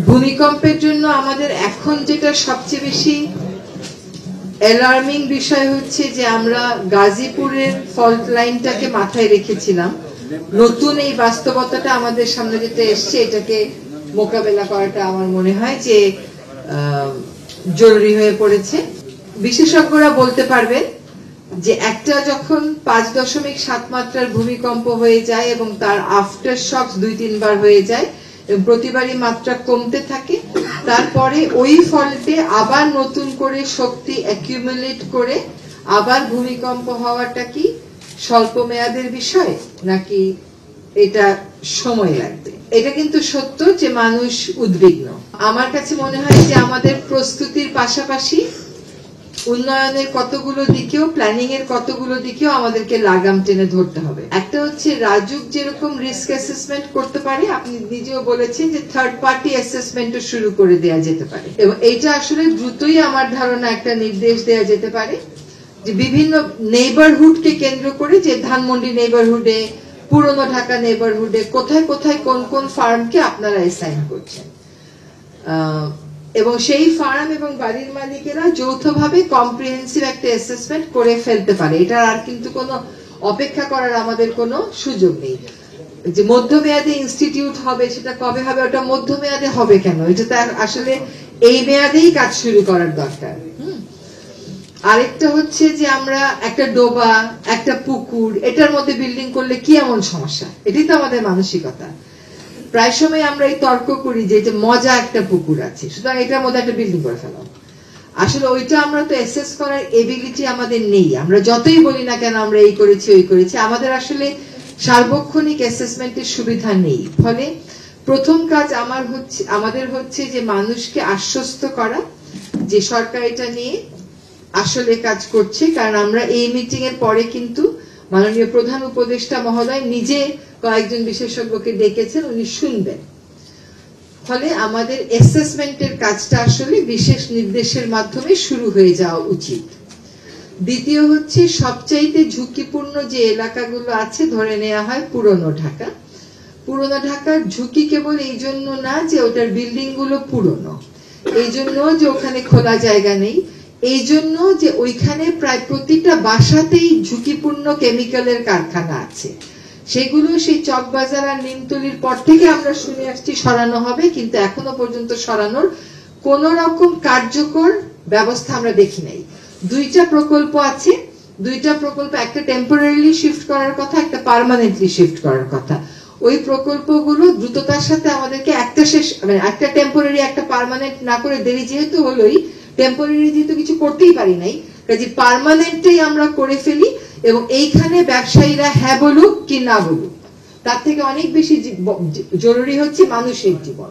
ভূমিকম্পের জন্য আমাদের এখন যেটা সবচেয়ে বেশি অ্যালার্মিং বিষয় হচ্ছে যে আমরা গাজীপুরের ফল্ট লাইনটাকে মাথায় রেখেছিলাম। নতুন এই বাস্তবতাটা আমাদের সামনে যেটা এসছে, এটাকে মোকাবেলা করাটা আমার মনে হয় যে জরুরি হয়ে পড়েছে। বিশেষজ্ঞরা বলতে পারবেন যে একটা যখন 5.7 মাত্রার ভূমিকম্প হয়ে যায় এবং তার আফটার শকস 2-3 বার হয়ে যায় এবং প্রতিবারই মাত্রা কমতে থাকে, তারপরে ওই ফল্টে আবার নতুন করে শক্তি অ্যাকিউমুলেট করে আবার ভূমিকম্প হওয়াটা কি স্বল্প মেয়াদের বিষয় নাকি এটা সময় লাগবে? এটা কিন্তু সত্য যে মানুষ উদ্বিগ্ন। আমার কাছে মনে হয় যে আমাদের প্রস্তুতির পাশাপাশি উন্নয়নের কতগুলো দিকেও, প্ল্যানিং এর কতগুলো দিকেও আমাদেরকে লাগাম টেনে ধরতে হবে। একটা হচ্ছে রাজুক যেরকম রিস্ক অ্যাসেসমেন্ট করতে পারে, আপনি নিজেও বলেছেন যে থার্ড পার্টি অ্যাসেসমেন্টও শুরু করে দেওয়া যেতে পারে এবং এইটা আসলে দ্রুতই আমার ধারণা একটা নির্দেশ দেওয়া যেতে পারে যে বিভিন্ন নেইবারহুডকে কেন্দ্র করে, যে ধানমন্ডি নেইবারহুডে, পুরনো ঢাকা নেইবারহুডে কোথায় কোথায় কোন কোন ফার্মকে আপনারা অ্যাসাইন করছেন এবং সেই ফার্ম এবং বাড়ির মালিকেরা যৌথভাবে কম্প্রিহেন্সিভ একটা অ্যাসেসমেন্ট করে ফেলতে পারে। এটা আর কিন্তু কোনো অপেক্ষা করার আমাদের কোনো সুযোগ নেই। যে মধ্যমেয়াদে ইনস্টিটিউট হবে, সেটা কবে হবে? ওটা মধ্যমেয়াদে হবে কেন? এটা তো আসলে এই মেয়াদেই কাজ শুরু করার দরকার। আরেকটা হচ্ছে যে আমরা একটা ডোবা, একটা পুকুর, এটার মধ্যে বিল্ডিং করলে কি এমন সমস্যা? এটাই তো আমাদের মানসিকতা। প্রায় সময় আমরা এই তর্ক করি যে মজা একটা পুকুর আছে, সুতরাং এটার মধ্যে একটা বিল্ডিং করে ফেলাম। আসলে ওইটা আমরা তো অ্যাসেস করার এবিলিটি আমাদের নেই। আমরা যতই বলি না কেন আমরা এই করেছি ওই করেছি, আমাদের আসলে সার্বক্ষণিক অ্যাসেসমেন্টের সুবিধা নেই। ফলে প্রথম কাজ আমাদের হচ্ছে যে মানুষকে আশ্বস্ত করা যে সরকার এটা নিয়ে আসলে কাজ করছে। কারণ আমরা এই মিটিং এর পরে কিন্তু মাননীয় প্রধান উপদেষ্টা মহোদয় নিজে কয়েকজন বিশেষজ্ঞকে ডেকেছেন, উনি শুনবেন। ফলে আমাদের অ্যাসেসমেন্টের কাজটা আসলে বিশেষ নির্দেশের মাধ্যমে শুরু হয়ে যাওয়া উচিত। দ্বিতীয় হচ্ছে সবচাইতে ঝুঁকিপূর্ণ যে এলাকাগুলো আছে, ধরে নেওয়া হয় পুরনো ঢাকা। পুরনো ঢাকার ঝুঁকি কেবল এই জন্য না যে ওটার বিল্ডিং গুলো পুরনো, এই জন্য যে ওখানে খোলা জায়গা নেই, এই জন্য যে ওইখানে প্রায় প্রতিটা বাসাতেই ঝুঁকিপূর্ণ কেমিক্যালের কারখানা আছে। সেগুলো সেই চকবাজার আর নিমতলির পর থেকে আমরা শুনে আসছি সরানো হবে, কিন্তু এখনো পর্যন্ত সরানোর কোন রকম কার্যকর ব্যবস্থা আমরা দেখি নাই। 2টা প্রকল্প আছে, 2টা প্রকল্প, একটা টেম্পোরারিলি শিফট করার কথা, একটা পার্মানেন্টলি শিফট করার কথা। ওই প্রকল্পগুলো দ্রুততার সাথে আমাদেরকে একটা টেম্পোরারি একটা পার্মানেন্ট না করে, দেরি যেহেতু হলোই, টেম্পোরারি যেহেতু কিছু করতেই পারি নাই, কাজে পার্মানেন্টই আমরা করে ফেলি এবং এইখানে ব্যবসায়ীরা হ্যাঁ বলুক কি না বলুক, তার থেকে অনেক বেশি জরুরি হচ্ছে মানুষের জীবন।